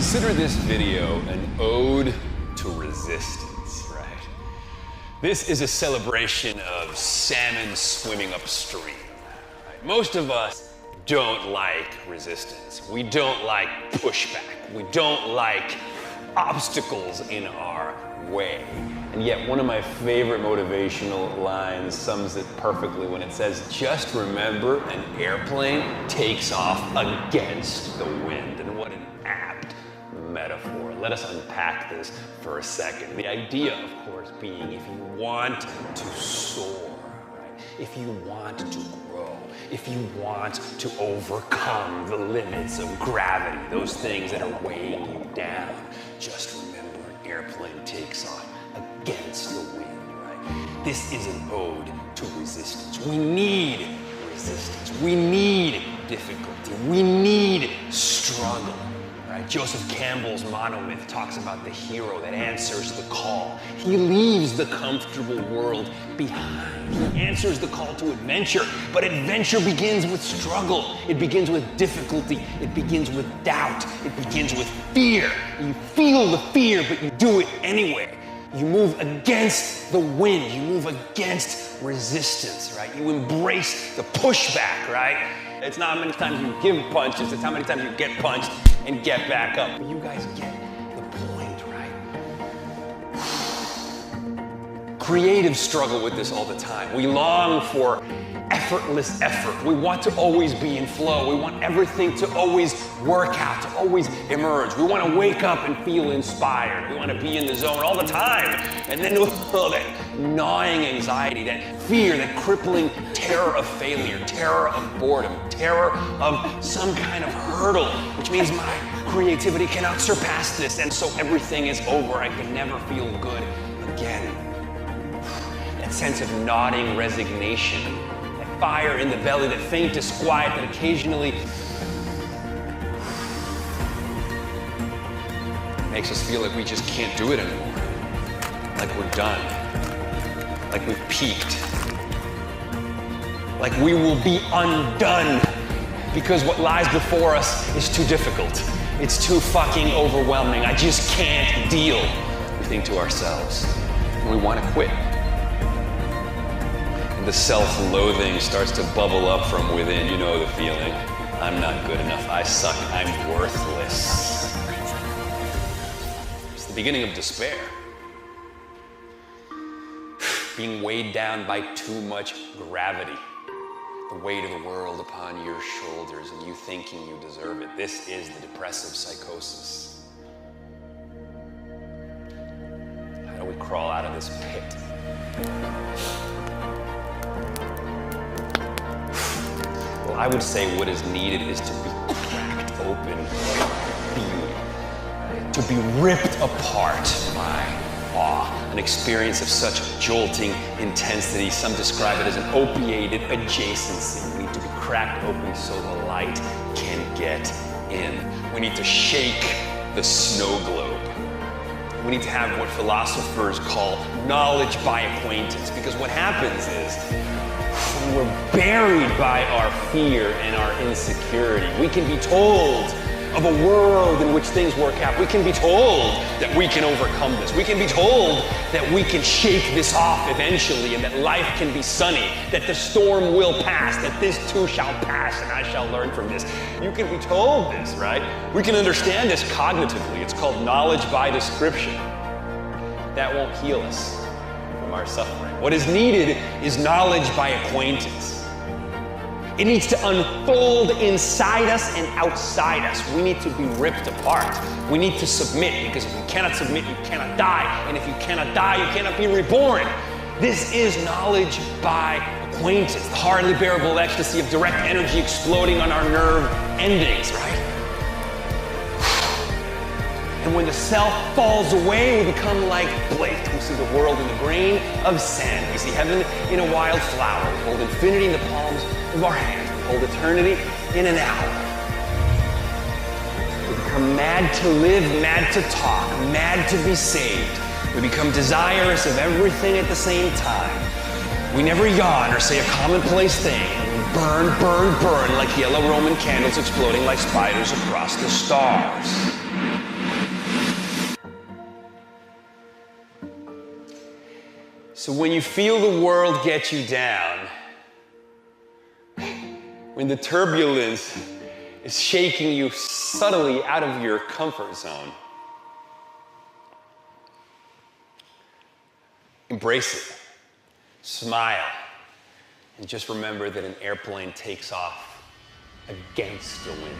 Consider this video an ode to resistance, right? This is a celebration of salmon swimming upstream. Right? Most of us don't like resistance. We don't like pushback. We don't like obstacles in our way. And yet one of my favorite motivational lines sums it perfectly when it says, just remember an airplane takes off against the wind. And what an apt metaphor. Let us unpack this for a second. The idea, of course, being if you want to soar, right? If you want to grow, if you want to overcome the limits of gravity, those things that are weighing you down, just remember an airplane takes off against the wind, right? This is an ode to resistance. We need resistance. We need difficulty. We need struggle, right? Joseph Campbell's monomyth talks about the hero that answers the call. He leaves the comfortable world behind. He answers the call to adventure, but adventure begins with struggle. It begins with difficulty. It begins with doubt. It begins with fear. You feel the fear, but you do it anyway. You move against the wind. You move against resistance, right? You embrace the pushback, right? It's not how many times you give punches, it's how many times you get punched and get back up. But you guys get the point, right? Creatives struggle with this all the time. We long for effortless effort. We want to always be in flow. We want everything to always work out, to always emerge. We want to wake up and feel inspired. We want to be in the zone all the time. And then that gnawing anxiety, that fear, that crippling terror of failure, terror of boredom, terror of some kind of hurdle, which means my creativity cannot surpass this, and so everything is over. I can never feel good again. That sense of nodding resignation, fire in the belly, that faint disquiet that occasionally makes us feel like we just can't do it anymore. Like we're done. Like we've peaked. Like we will be undone because what lies before us is too difficult. It's too fucking overwhelming. I just can't deal. We think to ourselves, and we want to quit. The self-loathing starts to bubble up from within. You know the feeling. I'm not good enough. I suck. I'm worthless. It's the beginning of despair. Being weighed down by too much gravity. The weight of the world upon your shoulders and you thinking you deserve it. This is the depressive psychosis. How do we crawl out of this pit? Well, I would say what is needed is to be cracked open, to be ripped apart by awe. An experience of such jolting intensity. Some describe it as an opiated adjacency. We need to be cracked open so the light can get in. We need to shake the snow globe. We need to have what philosophers call knowledge by acquaintance, because what happens is when we're buried by our fear and our insecurity, we can be told of a world in which things work out. We can be told that we can overcome this. We can be told that we can shake this off eventually and that life can be sunny, that the storm will pass, that this too shall pass and I shall learn from this. You can be told this, right? We can understand this cognitively. It's called knowledge by description. That won't heal us from our suffering. What is needed is knowledge by acquaintance. It needs to unfold inside us and outside us. We need to be ripped apart. We need to submit, because if you cannot submit, you cannot die. And if you cannot die, you cannot be reborn. This is knowledge by acquaintance, the hardly bearable ecstasy of direct energy exploding on our nerve endings, right? And when the self falls away, we become like Blake. We see the world in a grain of sand. We see heaven in a wild flower. We hold infinity in the palms of our hands. We hold eternity in an hour. We become mad to live, mad to talk, mad to be saved. We become desirous of everything at the same time. We never yawn or say a commonplace thing. We burn, burn, burn like yellow Roman candles exploding like spiders across the stars. So when you feel the world get you down, when the turbulence is shaking you subtly out of your comfort zone, embrace it, smile, and just remember that an airplane takes off against the wind.